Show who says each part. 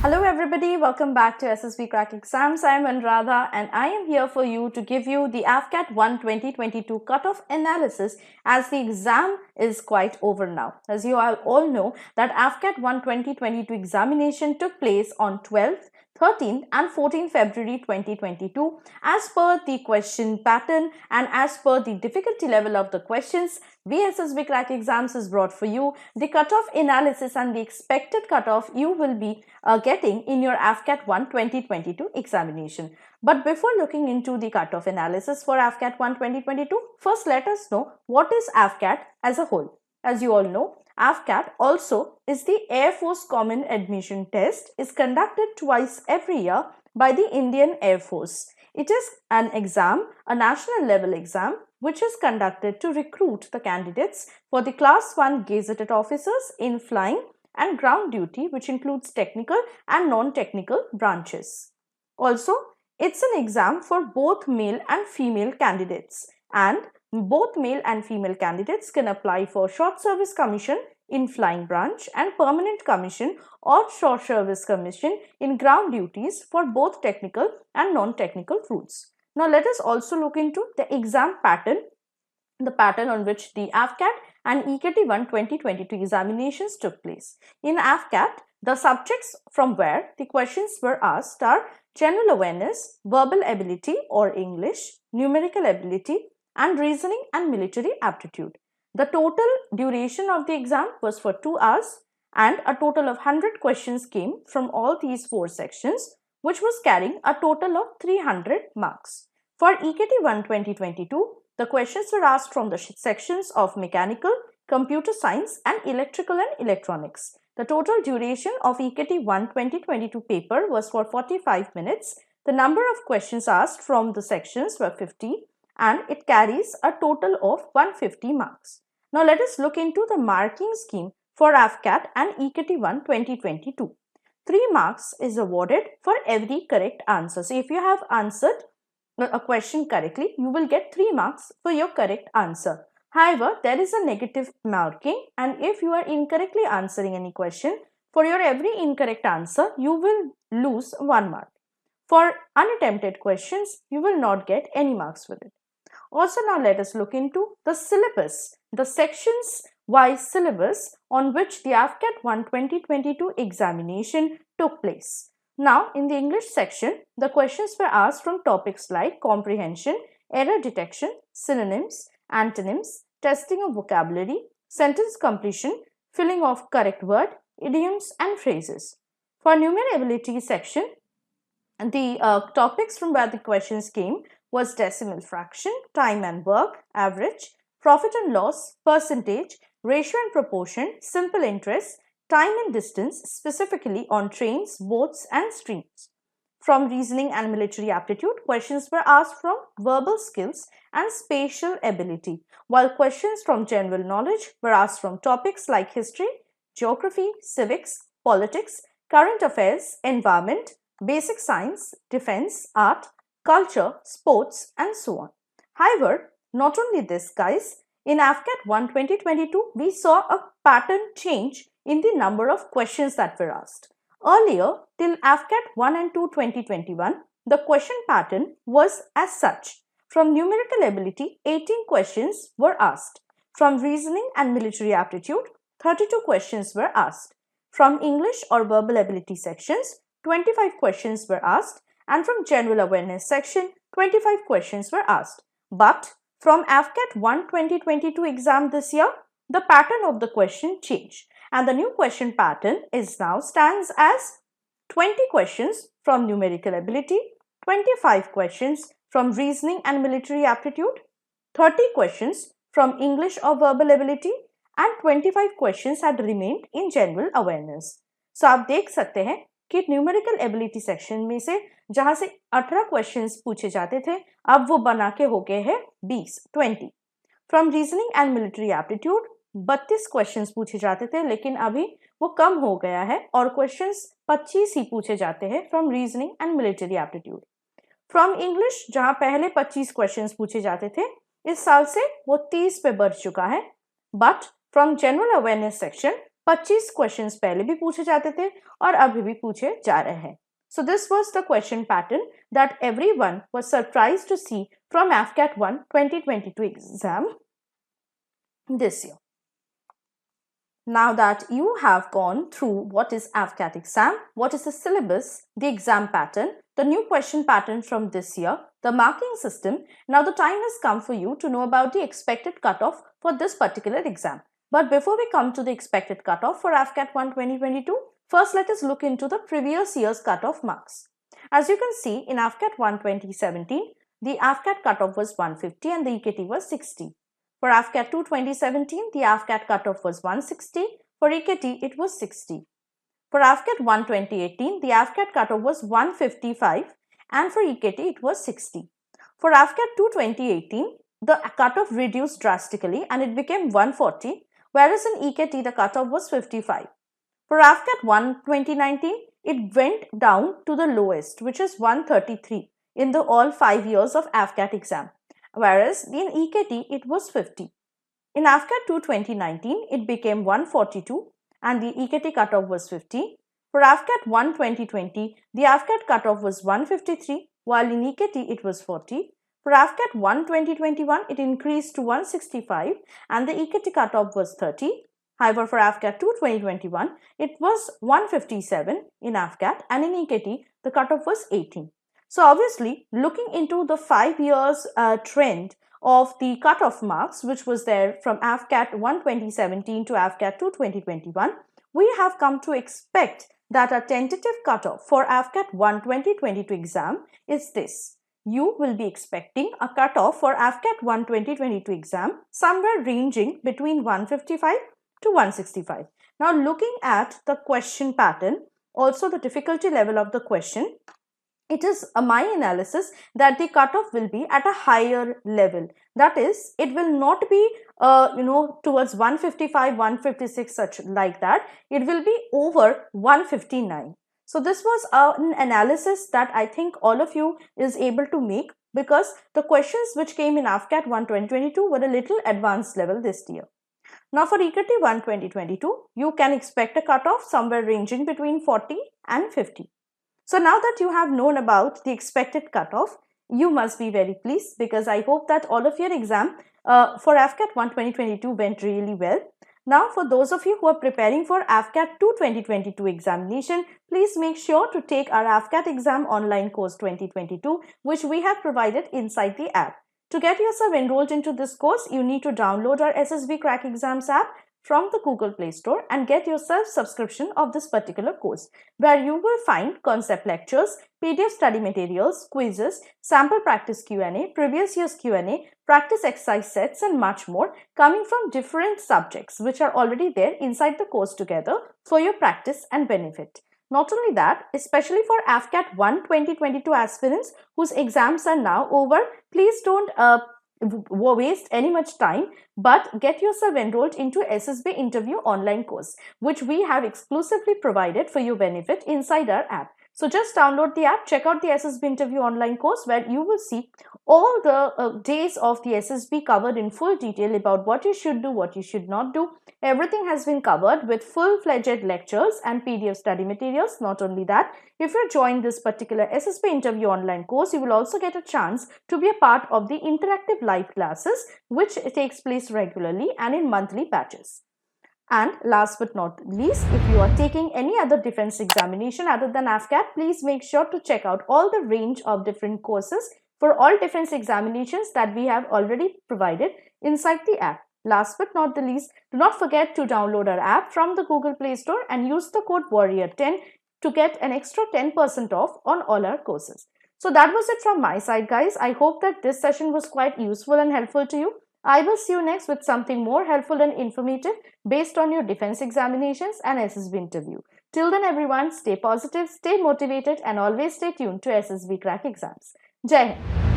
Speaker 1: Hello everybody, welcome back to SSBCrackExams. I am Anuradha and I am here for you to give you the AFCAT 1 2022 cutoff analysis as the exam is quite over now. As you all know that AFCAT 1 2022 examination took place on 12th, 13th and 14th February 2022 as per the question pattern and as per the difficulty level of the questions. SSBCrackExams is brought for you the cutoff analysis and the expected cutoff you will be getting in your AFCAT 1 2022 examination. But before looking into the cutoff analysis for AFCAT 1 2022, first let us know what is AFCAT as a whole. As you all know, AFCAT also is the Airforce Common Admission Test, is conducted twice every year by the Indian Air Force. It is an exam, a national level exam, which is conducted to recruit the candidates for the Class 1 gazetted officers in flying and ground duty, which includes technical and non-technical branches. Also, it's an exam for both male and female candidates, and both male and female candidates can apply for short service commission in flying branch and permanent commission or short service commission in ground duties for both technical and non-technical routes. Now let us also look into the exam pattern, the pattern on which the AFCAT and EKT 1 2022 examinations took place. In AFCAT, the subjects from where the questions were asked are general awareness, verbal ability or English, numerical ability, and reasoning and military aptitude. The total duration of the exam was for 2 hours and a total of 100 questions came from all these 4 sections, which was carrying a total of 300 marks. For EKT 1 2022, the questions were asked from the sections of mechanical, computer science and electrical and electronics. The total duration of EKT 1 2022 paper was for 45 minutes. The number of questions asked from the sections were 50 and it carries a total of 150 marks. Now let us look into the marking scheme for AFCAT and EKT 1 2022. 3 marks is awarded for every correct answer. So if you have answered a question correctly, you will get 3 marks for your correct answer. However, there is a negative marking, and if you are incorrectly answering any question, for your every incorrect answer, you will lose 1 mark. For unattempted questions, you will not get any marks with it. Also, now let us look into the syllabus, the sections wise syllabus on which the AFCAT 1 2022 examination took place. Now, in the English section, the questions were asked from topics like comprehension, error detection, synonyms, antonyms, testing of vocabulary, sentence completion, filling of correct word, idioms and phrases. For numerability section, the topics from where the questions came was decimal fraction, time and work, average, profit and loss, percentage, ratio and proportion, simple interest, time and distance, specifically on trains, boats and streams. From reasoning and military aptitude, questions were asked from verbal skills and spatial ability, while questions from general knowledge were asked from topics like history, geography, civics, politics, current affairs, environment, basic science, defense, art, culture, sports and so on. However, not only this guys, in AFCAT 1 2022, we saw a pattern change in the number of questions that were asked. Earlier, till AFCAT 1 and 2 2021, the question pattern was as such. From numerical ability, 18 questions were asked. From reasoning and military aptitude, 32 questions were asked. From English or verbal ability sections, 25 questions were asked. And from general awareness section, 25 questions were asked. But from AFCAT 1 2022 exam this year, the pattern of the question changed. And the new question pattern is now stands as 20 questions from numerical ability, 25 questions from reasoning and military aptitude, 30 questions from English or verbal ability and 25 questions had remained in general awareness. So आप देख सकते हैं कि numerical ability section में से जहां से 18 questions पूछे जाते थे, अब वो बना के हो गए हैं 20 from reasoning and military aptitude 32 questions पूछे जाते थे, लेकिन अभी वो कम हो गया है और क्वेश्चंस 25 ही पूछे जाते हैं from reasoning and military aptitude. From English जहां पहले 25 क्वेश्चंस पूछे जाते थे, इस साल से वो 30 पे बढ़ चुका है. But from general awareness section 25 questions पहले भी पूछे जाते थे और अभी भी पूछे जा रहे हैं. So this was the question pattern that everyone was surprised to see from AFCAT 1 2022 exam this year. Now that you have gone through what is AFCAT exam, what is the syllabus, the exam pattern, the new question pattern from this year, the marking system, now the time has come for you to know about the expected cutoff for this particular exam. But before we come to the expected cutoff for AFCAT 1 2022, first let us look into the previous year's cutoff marks. As you can see, in AFCAT 1 2017, the AFCAT cutoff was 150 and the EKT was 60. For AFCAT 2 2017, the AFCAT cutoff was 160. For EKT, it was 60. For AFCAT 1 2018, the AFCAT cutoff was 155 and for EKT, it was 60. For AFCAT 2 2018, the cutoff reduced drastically and it became 140, whereas in EKT, the cutoff was 55. For AFCAT 1 2019, it went down to the lowest, which is 133 in the all 5 years of AFCAT exam, whereas in EKT, it was 50. In AFCAT 2 2019, it became 142 and the EKT cutoff was 50. For AFCAT 1 2020, the AFCAT cutoff was 153, while in EKT, it was 40. For AFCAT 1 2021, it increased to 165 and the EKT cutoff was 30. However, for AFCAT 2 2021, it was 157 in AFCAT and in EKT, the cutoff was 18. So obviously, looking into the 5 years trend of the cutoff marks, which was there from AFCAT 1 2017 to AFCAT 2 2021, we have come to expect that a tentative cutoff for AFCAT 1 2022 exam is this. You will be expecting a cutoff for AFCAT 1 2022 exam somewhere ranging between 155 to 165. Now looking at the question pattern, also the difficulty level of the question, it is my analysis that the cutoff will be at a higher level. That is, it will not be towards 155, 156 such like that. It will be over 159. So this was an analysis that I think all of you is able to make because the questions which came in AFCAT 1 2022 were a little advanced level this year. Now for EKT 1 2022, you can expect a cutoff somewhere ranging between 40 and 50. So now that you have known about the expected cutoff, you must be very pleased because I hope that all of your exam for AFCAT 1 2022 went really well. Now for those of you who are preparing for AFCAT 2 2022 examination, please make sure to take our AFCAT exam online course 2022, which we have provided inside the app. To get yourself enrolled into this course, you need to download our SSBCrackExams app from the Google Play Store and get yourself subscription of this particular course, where you will find concept lectures, PDF study materials, quizzes, sample practice Q&A, previous year's Q&A, practice exercise sets and much more coming from different subjects which are already there inside the course together for your practice and benefit. Not only that, especially for AFCAT 1 2022 aspirants whose exams are now over, please don't waste any much time, but get yourself enrolled into SSB interview online course, which we have exclusively provided for your benefit inside our app. So just download the app, check out the SSB interview online course where you will see all the days of the SSB covered in full detail about what you should do, what you should not do. Everything has been covered with full-fledged lectures and PDF study materials. Not only that, if you join this particular SSB interview online course, you will also get a chance to be a part of the interactive live classes, which takes place regularly and in monthly batches. And last but not least, if you are taking any other defense examination other than AFCAT, please make sure to check out all the range of different courses for all defense examinations that we have already provided inside the app. Last but not the least, do not forget to download our app from the Google Play Store and use the code WARRIOR10 to get an extra 10% off on all our courses. So that was it from my side, guys. I hope that this session was quite useful and helpful to you. I will see you next with something more helpful and informative based on your defense examinations and SSB interview. Till then, everyone, stay positive, stay motivated, and always stay tuned to SSB Crack Exams. Jai Hind.